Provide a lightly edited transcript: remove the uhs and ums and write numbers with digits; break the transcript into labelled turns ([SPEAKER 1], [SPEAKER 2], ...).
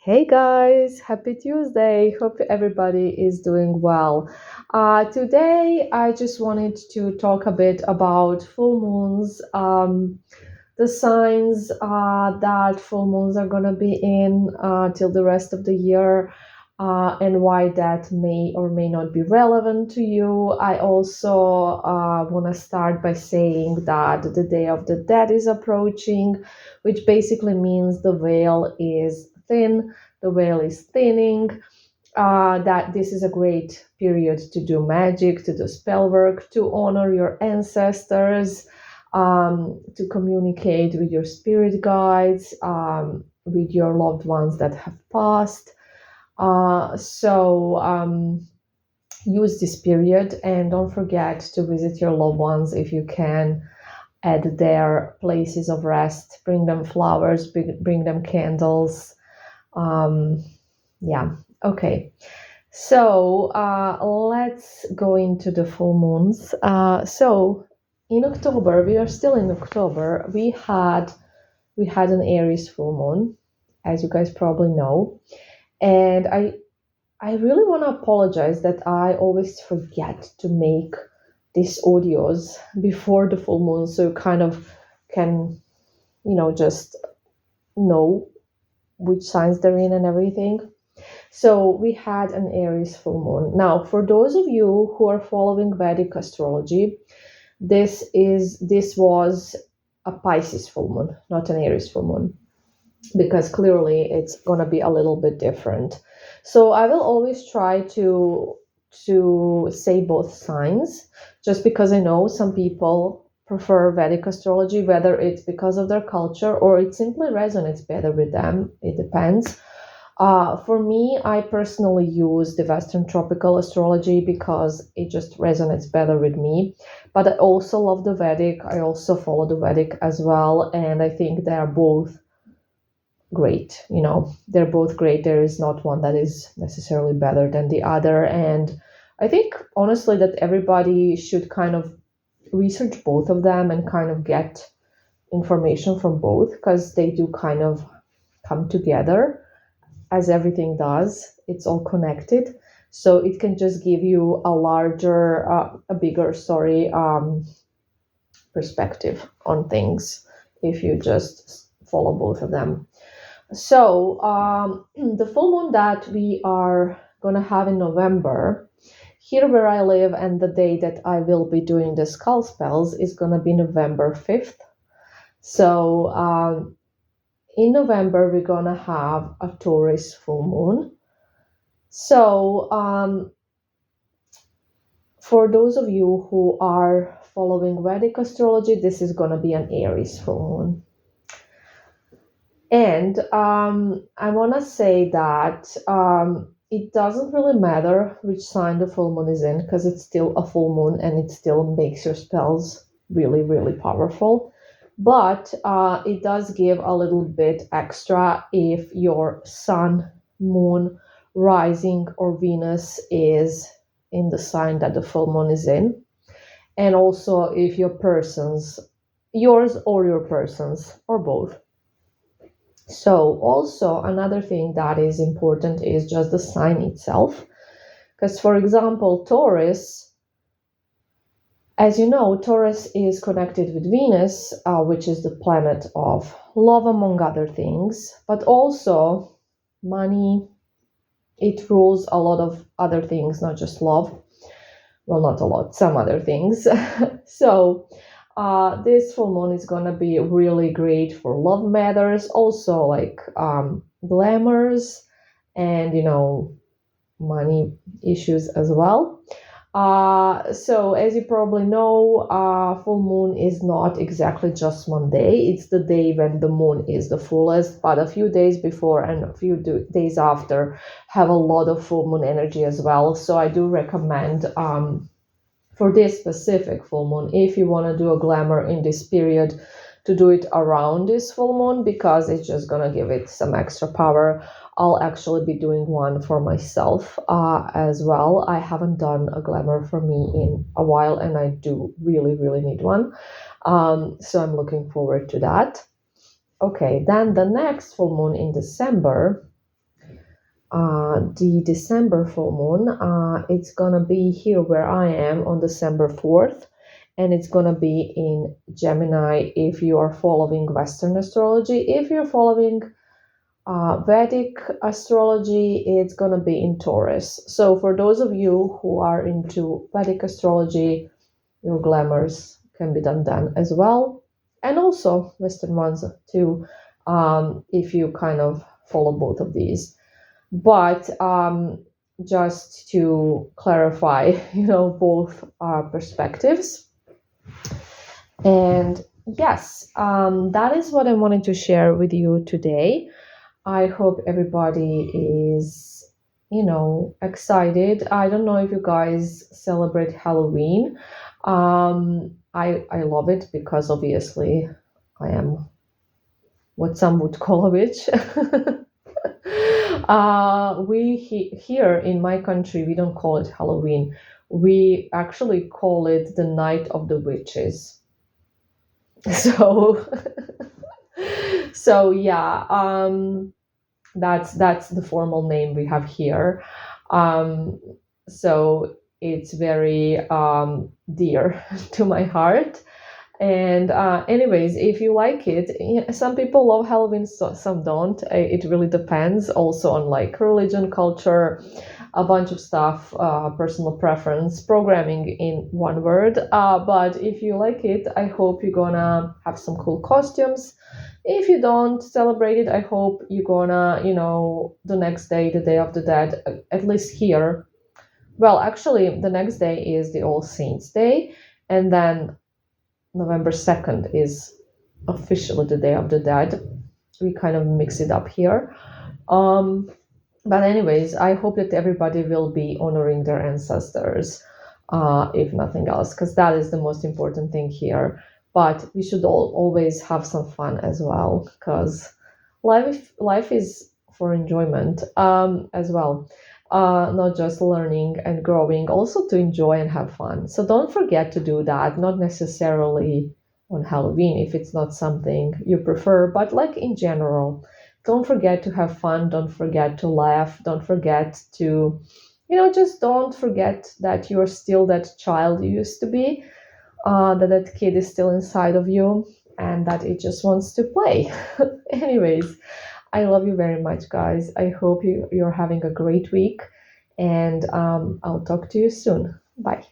[SPEAKER 1] Hey guys, happy Tuesday. Hope everybody is doing well. Today, I just wanted to talk a bit about full moons, the signs that full moons are going to be in till the rest of the year, and why that may or may not be relevant to you. I also want to start by saying that the Day of the Dead is approaching, which basically means the veil is thin, the veil is thinning, that this is a great period to do magic, to do spell work, to honor your ancestors, to communicate with your spirit guides, with your loved ones that have passed. So use this period and don't forget to visit your loved ones if you can at their places of rest. Bring them flowers, bring them candles. Um, yeah, okay. So let's go into the full moons. So in October, we are still in October. We had an Aries full moon, as you guys probably know, and I really want to apologize that I always forget to make these audios before the full moon, so you kind of can just know which signs they're in and everything. So we had an Aries full moon. Now, for those of you who are following Vedic astrology, this was a Pisces full moon, not an Aries full moon, because clearly it's gonna be a little bit different. So I will always try to say both signs, just because I know some people prefer Vedic astrology, whether it's because of their culture or it simply resonates better with them. It depends. For me, I personally use the Western tropical astrology because it just resonates better with me. But I also love the Vedic. I also follow the Vedic as well, and I think they are both great. They're both great. There is not one that is necessarily better than the other. And I think honestly that everybody should kind of research both of them and kind of get information from both, because they do kind of come together as everything does. It's all connected. So it can just give you a bigger, sorry, perspective on things if you just follow both of them. So the full moon that we are going to have in November, here where I live, and the day that I will be doing the skull spells is going to be November 5th. So in November, we're going to have a Taurus full moon. So for those of you who are following Vedic astrology, this is going to be an Aries full moon. And I want to say that it doesn't really matter which sign the full moon is in, because it's still a full moon and it still makes your spells really, really powerful. But it does give a little bit extra if your sun, moon, rising, or Venus is in the sign that the full moon is in. And also if yours or your person's, or both. So also another thing that is important is just the sign itself. Because for example, Taurus, as you know, Taurus is connected with Venus, which is the planet of love, among other things, but also money. It rules a lot of other things, not just love. Well, not a lot, some other things. So this full moon is gonna be really great for love matters, also like glamours and money issues as well. So as you probably know, full moon is not exactly just one day. It's the day when the moon is the fullest, but a few days before and a few days after have a lot of full moon energy as well. So I do recommend for this specific full moon, if you want to do a glamour in this period, to do it around this full moon, because it's just gonna give it some extra power. I'll actually be doing one for myself as well. I haven't done a glamour for me in a while, and I do really, really need one. So I'm looking forward to that. Okay, then the next full moon in December the December full moon. It's gonna be here where I am on December 4th, and it's gonna be in Gemini if you are following Western astrology. If you're following Vedic astrology, it's gonna be in Taurus. So for those of you who are into Vedic astrology, your glamours can be done then as well, and also Western ones too, if you kind of follow both of these. But just to clarify, both perspectives. And yes, that is what I wanted to share with you today. I hope everybody is, excited. I don't know if you guys celebrate Halloween. I love it because obviously I am what some would call a witch. Here in my country, we don't call it Halloween. We actually call it the Night of the Witches. So, so yeah, that's the formal name we have here. Um, so it's very dear to my heart. And anyways, if you like it, some people love Halloween, some don't. It really depends also on like religion, culture, a bunch of stuff, personal preference, programming in one word. But if you like it, I hope you're gonna have some cool costumes. If you don't celebrate it, I hope you're gonna, the next day, the Day of the Dead, at least here. Well, actually, the next day is the All Saints Day, and then November 2nd is officially the Day of the Dead. We kind of mix it up here. Um, but, anyways, I hope that everybody will be honoring their ancestors, if nothing else, because that is the most important thing here. But we should always have some fun as well, because life is for enjoyment as well. Not just learning and growing, also to enjoy and have fun. So don't forget to do that, not necessarily on Halloween if it's not something you prefer, but like in general. Don't forget to have fun, don't forget to laugh, don't forget to, just don't forget that you're still that child you used to be, that kid is still inside of you, and that it just wants to play. Anyways, I love you very much, guys. I hope you're having a great week, and I'll talk to you soon. Bye.